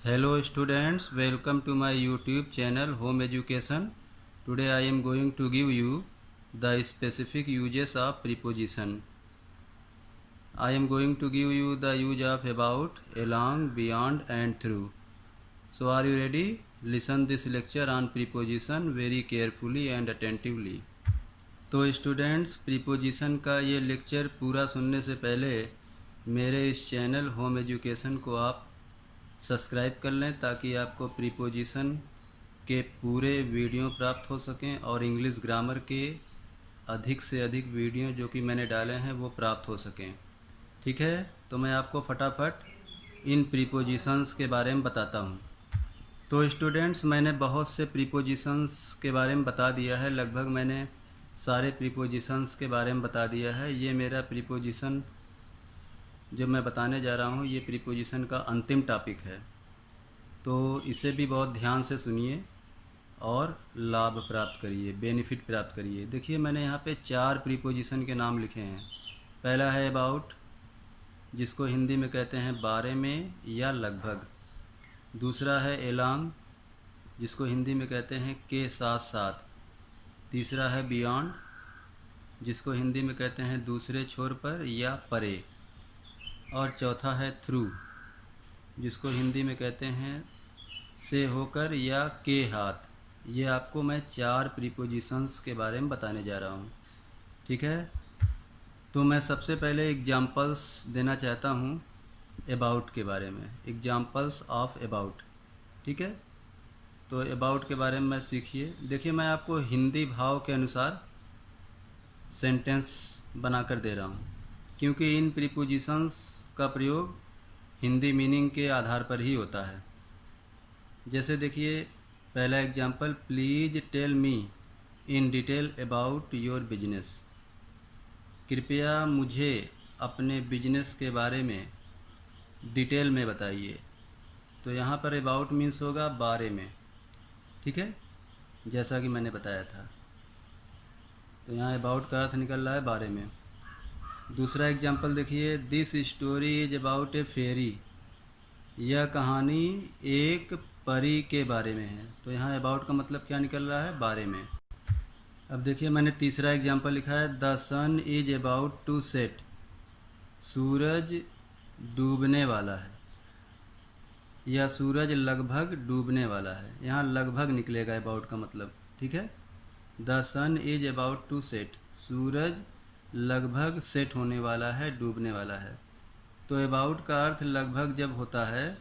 Hello students, welcome to my YouTube channel Home Education. Today I am going to give you the specific uses of preposition. I am going to give you the use of about, along, beyond and through. So are you ready? Listen this lecture on preposition very carefully and attentively. तो students preposition का ये lecture पूरा सुनने से पहले मेरे इस channel home education को आप सब्सक्राइब कर लें ताकि आपको प्रीपोजिशन के पूरे वीडियो प्राप्त हो सकें और इंग्लिश ग्रामर के अधिक से अधिक वीडियो जो कि मैंने डाले हैं वो प्राप्त हो सकें। ठीक है, तो मैं आपको फटाफट इन प्रीपोजिशंस के बारे में बताता हूँ। तो स्टूडेंट्स मैंने बहुत से प्रीपोजिशंस के बारे में बता दिया है, लगभग मैंने सारे प्रीपोजिशंस के बारे में बता दिया है। ये मेरा प्रीपोजिशन जो मैं बताने जा रहा हूँ ये प्रीपोजिशन का अंतिम टॉपिक है, तो इसे भी बहुत ध्यान से सुनिए और लाभ प्राप्त करिए, बेनिफिट प्राप्त करिए। देखिए मैंने यहाँ पे 4 प्रीपोजिशन के नाम लिखे हैं। पहला है अबाउट, जिसको हिंदी में कहते हैं बारे में या लगभग। दूसरा है एलॉन्ग, जिसको हिंदी में कहते हैं के साथ साथ। तीसरा है बियॉन्ड, जिसको हिंदी में कहते हैं दूसरे छोर पर या परे। और चौथा है थ्रू, जिसको हिंदी में कहते हैं से होकर या के हाथ। ये आपको मैं 4 प्रीपोजिशंस के बारे में बताने जा रहा हूँ। ठीक है, तो मैं सबसे पहले एग्जांपल्स देना चाहता हूँ अबाउट के बारे में, एग्जांपल्स ऑफ अबाउट। ठीक है, तो अबाउट के बारे में मैं सीखिए। देखिए मैं आपको हिंदी भाव के अनुसार सेंटेंस बनाकर दे रहा हूँ, क्योंकि इन प्रीपोजिशंस का प्रयोग हिंदी मीनिंग के आधार पर ही होता है। जैसे देखिए पहला example, please tell me in detail about your business. कृपया मुझे अपने बिजनेस के बारे में डिटेल में बताइए। तो यहाँ पर अबाउट मीन्स होगा बारे में। ठीक है, जैसा कि मैंने बताया था, तो यहाँ अबाउट का अर्थ निकल रहा है बारे में। दूसरा एग्जांपल देखिए, दिस स्टोरी इज अबाउट ए फेरी। यह कहानी एक परी के बारे में है। तो यहाँ अबाउट का मतलब क्या निकल रहा है, बारे में। अब देखिए मैंने तीसरा एग्जांपल लिखा है, the sun is about to set. सूरज डूबने वाला है, या सूरज लगभग डूबने वाला है। यहाँ लगभग निकलेगा अबाउट का मतलब। ठीक है, the sun is about to set, सूरज लगभग सेट होने वाला है, डूबने वाला है। तो अबाउट का अर्थ लगभग जब होता है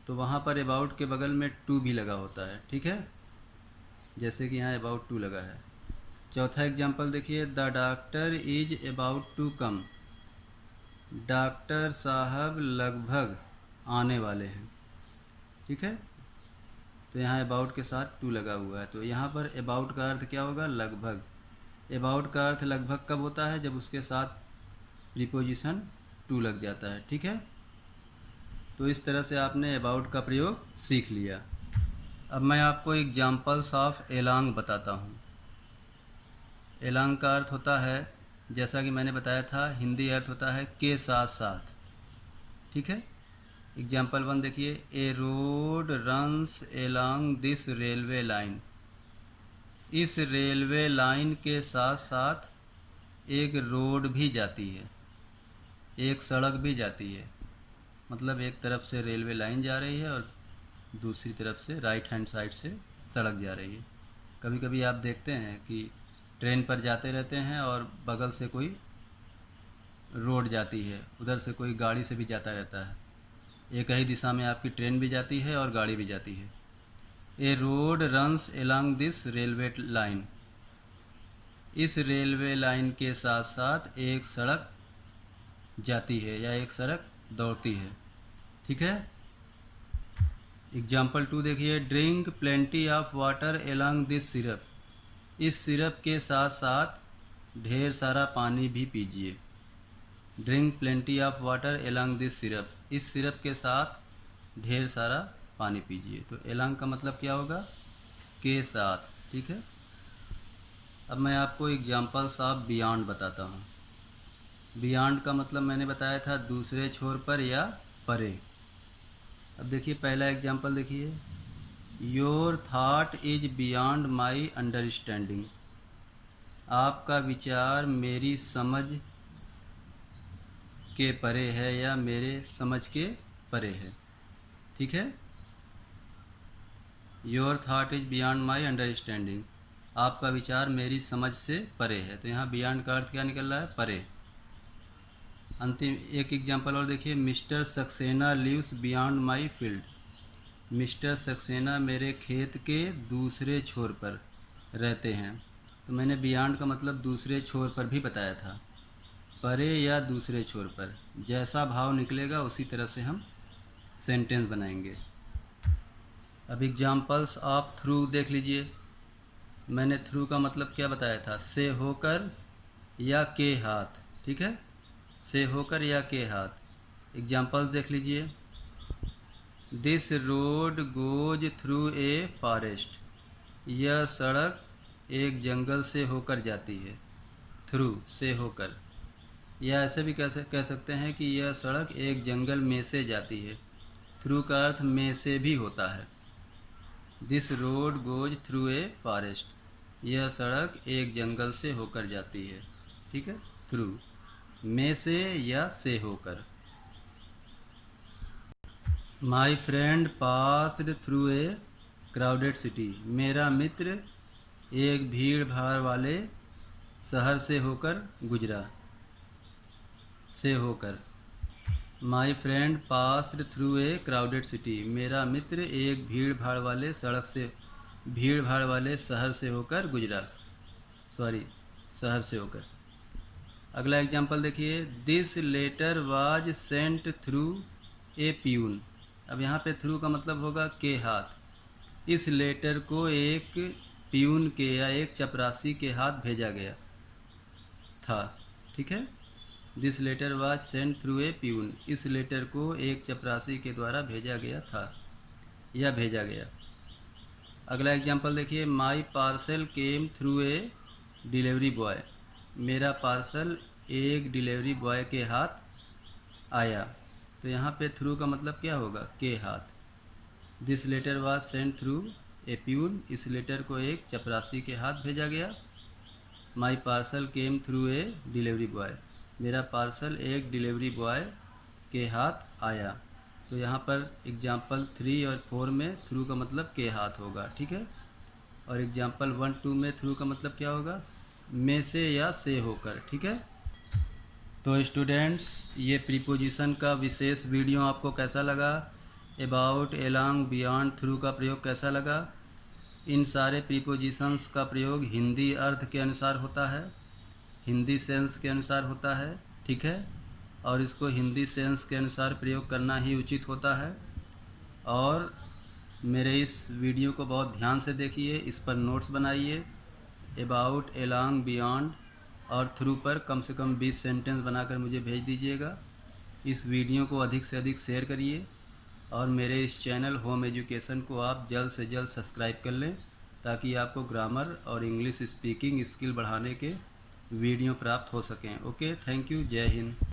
तो वहाँ पर अबाउट के बगल में टू भी लगा होता है। ठीक है, जैसे कि यहाँ अबाउट टू लगा है। चौथा एग्जांपल देखिए, the doctor is about to come. Doctor साहब लगभग आने वाले हैं। ठीक है, तो यहाँ अबाउट के साथ टू लगा हुआ है। तो यहाँ पर अबाउट का अर्थ क्या होगा, लगभग। अबाउट का अर्थ लगभग कब होता है, जब उसके साथ प्रीपोजिशन टू लग जाता है। ठीक है, तो इस तरह से आपने अबाउट का प्रयोग सीख लिया। अब मैं आपको एग्जांपल्स ऑफ एलॉन्ग बताता हूँ। एलॉन्ग का अर्थ होता है, जैसा कि मैंने बताया था, हिंदी अर्थ होता है के साथ साथ। ठीक है, एग्जाम्पल 1 देखिए, a road runs along this railway line. इस रेलवे लाइन के साथ साथ एक रोड भी जाती है, एक सड़क भी जाती है। मतलब एक तरफ से रेलवे लाइन जा रही है और दूसरी तरफ से राइट हैंड साइड से सड़क जा रही है। कभी कभी आप देखते हैं कि ट्रेन पर जाते रहते हैं और बगल से कोई रोड जाती है, उधर से कोई गाड़ी से भी जाता रहता है। एक ही दिशा में आपकी ट्रेन भी जाती है और गाड़ी भी जाती है। A road runs along this railway line. इस रेलवे लाइन के साथ साथ एक सड़क जाती है या एक सड़क दौड़ती है। ठीक है, एग्जाम्पल 2 देखिए, drink plenty of water along this syrup. इस सिरप के साथ साथ ढेर सारा पानी भी पीजिए। Drink plenty of water along this syrup, इस सिरप के साथ ढेर सारा पानी पीजिए। तो एलॉन्ग का मतलब क्या होगा, के साथ। ठीक है, अब मैं आपको एग्जांपल्स ऑफ बियॉन्ड बताता हूँ। बियॉन्ड का मतलब मैंने बताया था दूसरे छोर पर या परे। अब देखिए पहला एग्जाम्पल देखिए, your thought is beyond my understanding. आपका विचार मेरी समझ के परे है या मेरे समझ के परे है। ठीक है, your thought is beyond my understanding, आपका विचार मेरी समझ से परे है। तो यहाँ बियॉन्ड का अर्थ क्या निकल रहा है? परे। अंतिम एक एग्जाम्पल और देखिए, Mister Saxena lives beyond my field. Mister Saxena मेरे खेत के दूसरे छोर पर रहते हैं। तो मैंने बियॉन्ड का मतलब दूसरे छोर पर भी बताया था, परे या दूसरे छोर पर। जैसा भाव निकलेगा उसी तरह से हम सेंटेंस बनाएंगे। अब एग्जाम्पल्स ऑफ थ्रू देख लीजिए। मैंने थ्रू का मतलब क्या बताया था? से होकर या के हाथ। ठीक है, से होकर या के हाथ। एग्जाम्पल्स देख लीजिए। This road goes through a forest. यह सड़क एक जंगल से होकर जाती है। थ्रू, से होकर। या ऐसे भी कह सकते हैं कि यह सड़क एक जंगल में से जाती है। थ्रू का अर्थ में से भी होता है। This road goes through a forest. यह सड़क एक जंगल से होकर जाती है। ठीक है, थ्रू, में से या से होकर। My friend passed through a crowded city. मेरा मित्र एक भीड़ भाड़ वाले शहर से होकर गुजरा। से होकर। My friend passed through a crowded city. मेरा मित्र एक भीड़ भाड़ वाले शहर से होकर गुजरा। शहर से होकर। अगला एग्जाम्पल देखिए, this letter was sent through a peon. अब यहाँ पे थ्रू का मतलब होगा के हाथ। इस लेटर को एक प्यून के या एक चपरासी के हाथ भेजा गया था। ठीक है, this letter was sent through a peon. इस लेटर को एक चपरासी के द्वारा भेजा गया था या भेजा गया। अगला एग्जाम्पल देखिए, माई parcel came through a delivery boy. मेरा पार्सल एक डिलीवरी बॉय के हाथ आया। तो यहाँ पे थ्रू का मतलब क्या होगा? के हाथ। This letter was sent through a peon. इस लेटर को एक चपरासी के हाथ भेजा गया। My parcel came through a delivery boy. मेरा पार्सल एक डिलीवरी बॉय के हाथ आया। तो यहाँ पर एग्जाम्पल 3 और 4 में थ्रू का मतलब के हाथ होगा। ठीक है, और एग्जाम्पल 1, 2 में थ्रू का मतलब क्या होगा? में से या से होकर। ठीक है, तो स्टूडेंट्स, ये प्रीपोजिशन का विशेष वीडियो आपको कैसा लगा? अबाउट, एलॉन्ग, बियॉन्ड, थ्रू का प्रयोग कैसा लगा? इन सारे प्रीपोजिशंस का प्रयोग हिंदी अर्थ के अनुसार होता है, हिंदी सेंस के अनुसार होता है। ठीक है, और इसको हिंदी सेंस के अनुसार प्रयोग करना ही उचित होता है। और मेरे इस वीडियो को बहुत ध्यान से देखिए, इस पर नोट्स बनाइए। अबाउट, एलॉन्ग, बियॉन्ड और थ्रू पर कम से कम 20 सेंटेंस बनाकर मुझे भेज दीजिएगा। इस वीडियो को अधिक से अधिक शेयर करिए और मेरे इस चैनल होम एजुकेशन को आप जल्द से जल्द सब्सक्राइब कर लें, ताकि आपको ग्रामर और इंग्लिश स्पीकिंग स्किल बढ़ाने के वीडियो प्राप्त हो सकें। ओके, थैंक यू, जय हिंद।